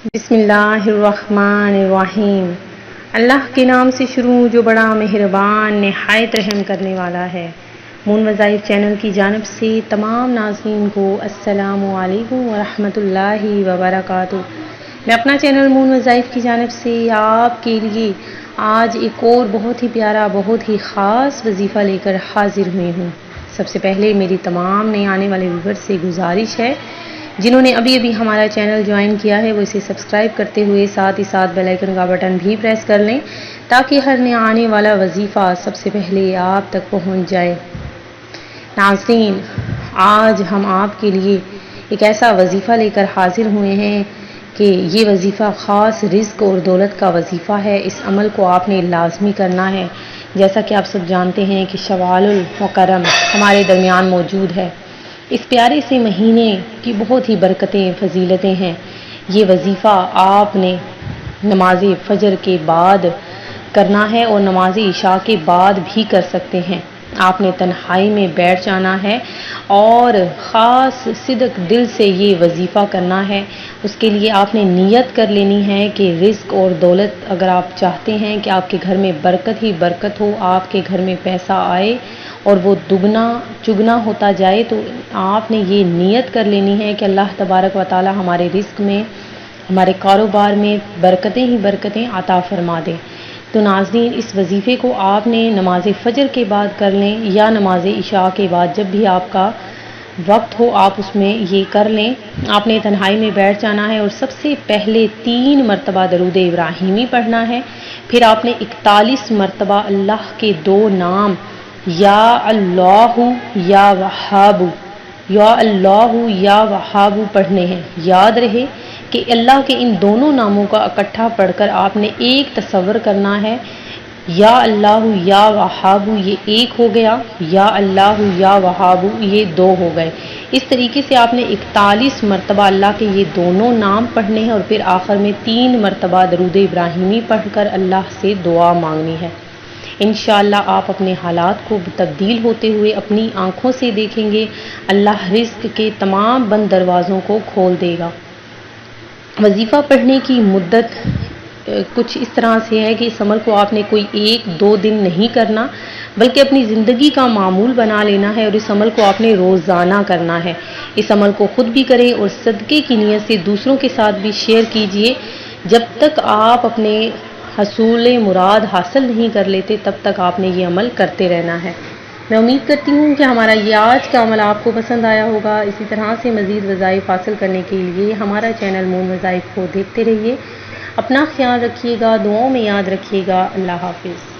بسم اللہ الرحمن الرحیم۔ اللہ کے نام سے شروع جو بڑا مہربان نہایت رحم کرنے والا ہے۔ مون وظائف چینل کی جانب سے تمام ناظرین کو السلام علیکم ورحمۃ اللہ وبرکاتہ۔ میں اپنا چینل مون وظائف کی جانب سے آپ کے لیے آج ایک اور بہت ہی پیارا بہت ہی خاص وظیفہ لے کر حاضر ہوئی ہوں۔ سب سے پہلے میری تمام نئے آنے والے ویور سے گزارش ہے، جنہوں نے ابھی ہمارا چینل جوائن کیا ہے وہ اسے سبسکرائب کرتے ہوئے ساتھ ہی ساتھ بیل آئیکن کا بٹن بھی پریس کر لیں تاکہ ہر نیا آنے والا وظیفہ سب سے پہلے آپ تک پہنچ جائے۔ ناظرین، آج ہم آپ کے لیے ایک ایسا وظیفہ لے کر حاضر ہوئے ہیں کہ یہ وظیفہ خاص رزق اور دولت کا وظیفہ ہے۔ اس عمل کو آپ نے لازمی کرنا ہے۔ جیسا کہ آپ سب جانتے ہیں کہ شوال المکرم ہمارے درمیان موجود ہے۔ اس پیارے سے مہینے کی بہت ہی برکتیں فضیلتیں ہیں۔ یہ وظیفہ آپ نے نماز فجر کے بعد کرنا ہے اور نماز عشاء کے بعد بھی کر سکتے ہیں۔ آپ نے تنہائی میں بیٹھ جانا ہے اور خاص صدق دل سے یہ وظیفہ کرنا ہے۔ اس کے لیے آپ نے نیت کر لینی ہے کہ رزق اور دولت اگر آپ چاہتے ہیں کہ آپ کے گھر میں برکت ہی برکت ہو، آپ کے گھر میں پیسہ آئے اور وہ دگنا چگنا ہوتا جائے، تو آپ نے یہ نیت کر لینی ہے کہ اللہ تبارک و تعالی ہمارے رزق میں، ہمارے کاروبار میں برکتیں ہی برکتیں عطا فرما دیں۔ تو ناظرین، اس وظیفے کو آپ نے نماز فجر کے بعد کر لیں یا نماز عشاء کے بعد، جب بھی آپ کا وقت ہو آپ اس میں یہ کر لیں۔ آپ نے تنہائی میں بیٹھ جانا ہے اور سب سے پہلے 3 مرتبہ درود ابراہیمی پڑھنا ہے۔ پھر آپ نے 41 مرتبہ اللہ کے 2 نام یا اللہ یا وہاب، یا اللہ یا وہاب پڑھنے ہیں۔ یاد رہے کہ اللہ کے ان دونوں ناموں کا اکٹھا پڑھ کر آپ نے ایک تصور کرنا ہے، یا اللہ یا وہاب یہ 1 ہو گیا، یا اللہ یا وہاب یہ 2 ہو گئے۔ اس طریقے سے آپ نے 41 مرتبہ اللہ کے یہ دونوں نام پڑھنے ہیں اور پھر آخر میں 3 مرتبہ درود ابراہیمی پڑھ کر اللہ سے دعا مانگنی ہے۔ انشاءاللہ آپ اپنے حالات کو تبدیل ہوتے ہوئے اپنی آنکھوں سے دیکھیں گے۔ اللہ رزق کے تمام بند دروازوں کو کھول دے گا۔ وظیفہ پڑھنے کی مدت کچھ اس طرح سے ہے کہ اس عمل کو آپ نے کوئی 1-2 دن نہیں کرنا، بلکہ اپنی زندگی کا معمول بنا لینا ہے اور اس عمل کو آپ نے روزانہ کرنا ہے۔ اس عمل کو خود بھی کریں اور صدقے کی نیت سے دوسروں کے ساتھ بھی شیئر کیجئے۔ جب تک آپ اپنے حصول مراد حاصل نہیں کر لیتے تب تک آپ نے یہ عمل کرتے رہنا ہے۔ میں امید کرتی ہوں کہ ہمارا یہ آج کا عمل آپ کو پسند آیا ہوگا۔ اسی طرح سے مزید وظائف حاصل کرنے کے لیے ہمارا چینل مون وظائف کو دیکھتے رہیے۔ اپنا خیال رکھیے گا، دعاؤں میں یاد رکھیے گا۔ اللہ حافظ۔